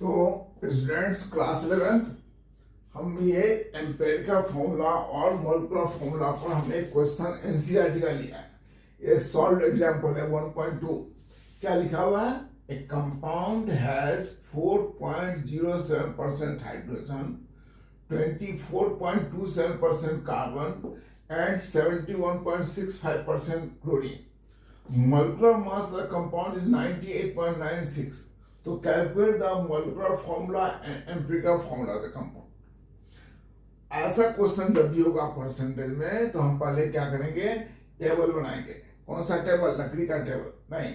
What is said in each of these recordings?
तो students class 11 हम ये एम्पिरिकल फॉर्मूला और मॉलिक्यूलर फॉर्मूला पर हमने क्वेश्चन एनसीईआरटी का लिया है। ये सॉल्व एग्जांपल है 1.2। क्या लिखा हुआ है? ए compound has 4.07% hydrogen, 24.27% carbon and 71.65% chlorine. Molecular mass of the compound is 98.96. तो calculate the molecular formula and empirical formula of the compound. ऐसा क्वेश्चन जब भी होगा परसेंटेज में तो हम पहले क्या करेंगे, टेबल बनाएंगे। कौन सा टेबल? लकड़ी का टेबल नहीं,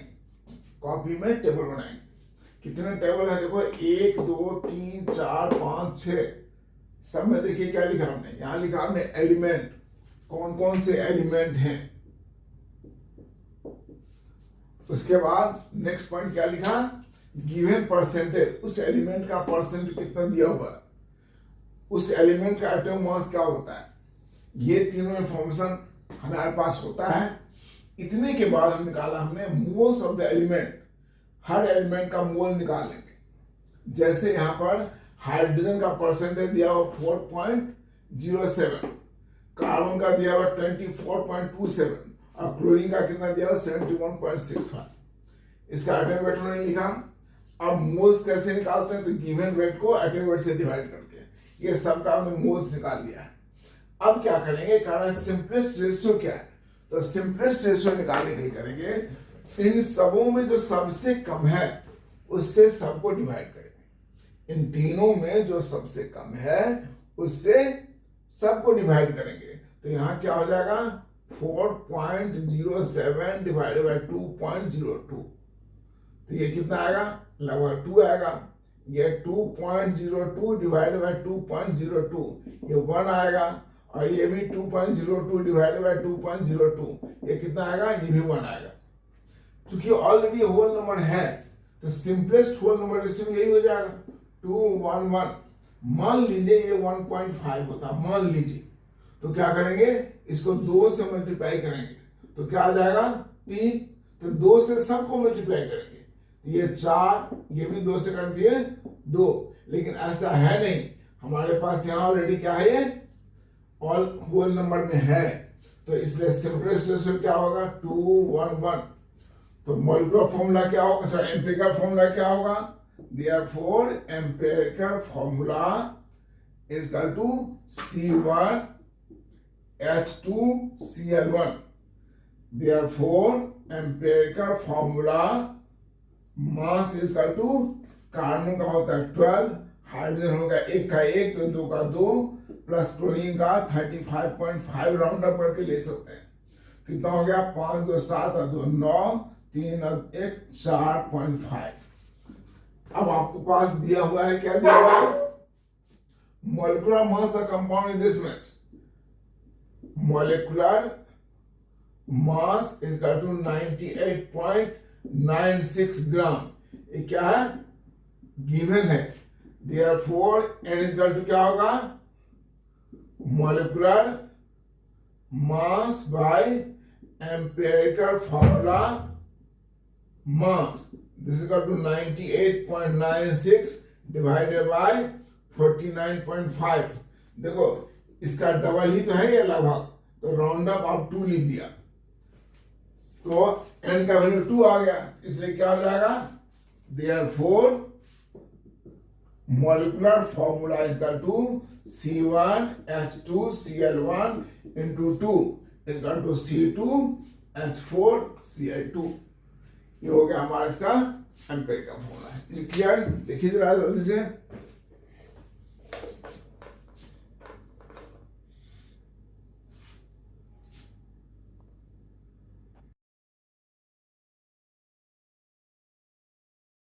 कॉपी में टेबल बनाएंगे। कितने टेबल है देखो, 1 2 3 4 5 6। सब में देखिए क्या लिखा हमने, यहाँ लिखा हमने एलिमेंट, कौन कौन से एलिमेंट हैं। उसके बाद नेक्स्ट पॉइंट क्या लिखा, गिवन परसेंटेज, उस एलिमेंट का परसेंट कितना दिया हुआ है, उस एलिमेंट का एटॉमिक मास क्या होता है। ये तीनों इंफॉर्मेशन हमारे पास होता है। इतने के बाद हम निकाला हमने moles of the element, her element का मोल निकाल लेंगे। जैसे यहाँ पर हाइड्रोजन का परसेंटेज दिया हुआ 4.07, कार्बन का दिया हुआ 24.27 और क्लोरीन का कितना दिया हुआ 71.65। इसका एटॉमिक वेट नहीं लिखा। अब मोल्स कैसे निकालते हैं, तो गिवन वेट को एटॉमिक वेट से डिवाइड करके ये सब का हमने मोल्स निकाल लिया है। अब क्या करेंगे, कारण सिंपलेस्ट रेशियो क्या है, तो सिंपलेस्ट रेशियो निकालने के लिए करेंगे इन सबों में जो सबसे कम है उससे सबको डिवाइड करेंगे। इन तीनों में जो सबसे कम है उससे सबको डिवाइड करेंगे। तो यहाँ क्या हो जाएगा, 4.07 डिवाइडेड बाय 2.02, तो ये कितना आएगा, लगभग 2 आएगा। ये 2.02 डिवाइडेड बाय 2.02, ये 1 आएगा। और ये भी 2.02 डिवाइडेड बाय 2.02, ये कितना आएगा, ये भी 1 आएगा। चूंकि ऑलरेडी होल नंबर है तो सिंपलेस्ट होल नंबर रेशियो यही हो जाएगा 2 1 1। मान लीजिए ये 1.5 होता, मान लीजिए, तो क्या करेंगे, इसको 2 से मल्टीप्लाई करेंगे तो क्या आ जाएगा 3। तो 2 से सबको मल्टीप्लाई करेंगे, ये 4, ये भी 2 से कर दिए 2। लेकिन ऐसा है नहीं, हमारे पास यहाँ ऑलरेडी क्या है, ये ऑल होल नंबर में है। तो इसलिए सिंपलेस्ट रेशियो क्या होगा, 2 1 1। तो मॉलिक्यूलर फॉर्मूला क्या होगा, सर एम्पिरिकल फॉर्मूला क्या होगा, therefore empirical formula is equal to C1H2Cl1। therefore empirical formula mass is equal to, carbon का होता है 12, हाइड्रोजन होगा 1 का 1 तो 2 का 2 प्लस क्लोरीन का 35.5 राउंड अप करके ले सकते हैं। कितना हो गया, 5 2 7 और 2 9, 3 और 1 4.5। अब आपके पास दिया हुआ है, क्या दिया हुआ है, molecular mass the compound in this match. Molecular mass is equal to 98.96 gram. ये क्या है, गिवन है। Therefore n is equal to क्या होगा, molecular mass by empirical formula mass, this is equal to 98.96 divided by 49.5। देखो इसका double ही तो है ये लगभग, तो राउंड अप आप 2 लिख दिया तो n का वैल्यू 2 आ गया, इसलिए क्या हो जाएगा, therefore molecular formula is equal to C1H2Cl1 into 2 is equal to C2H4Cl2। ये हो गया हमारा इसका एम्पिरिकल फॉर्मूला है। क्लियर? देखिए जरा जल्दी से।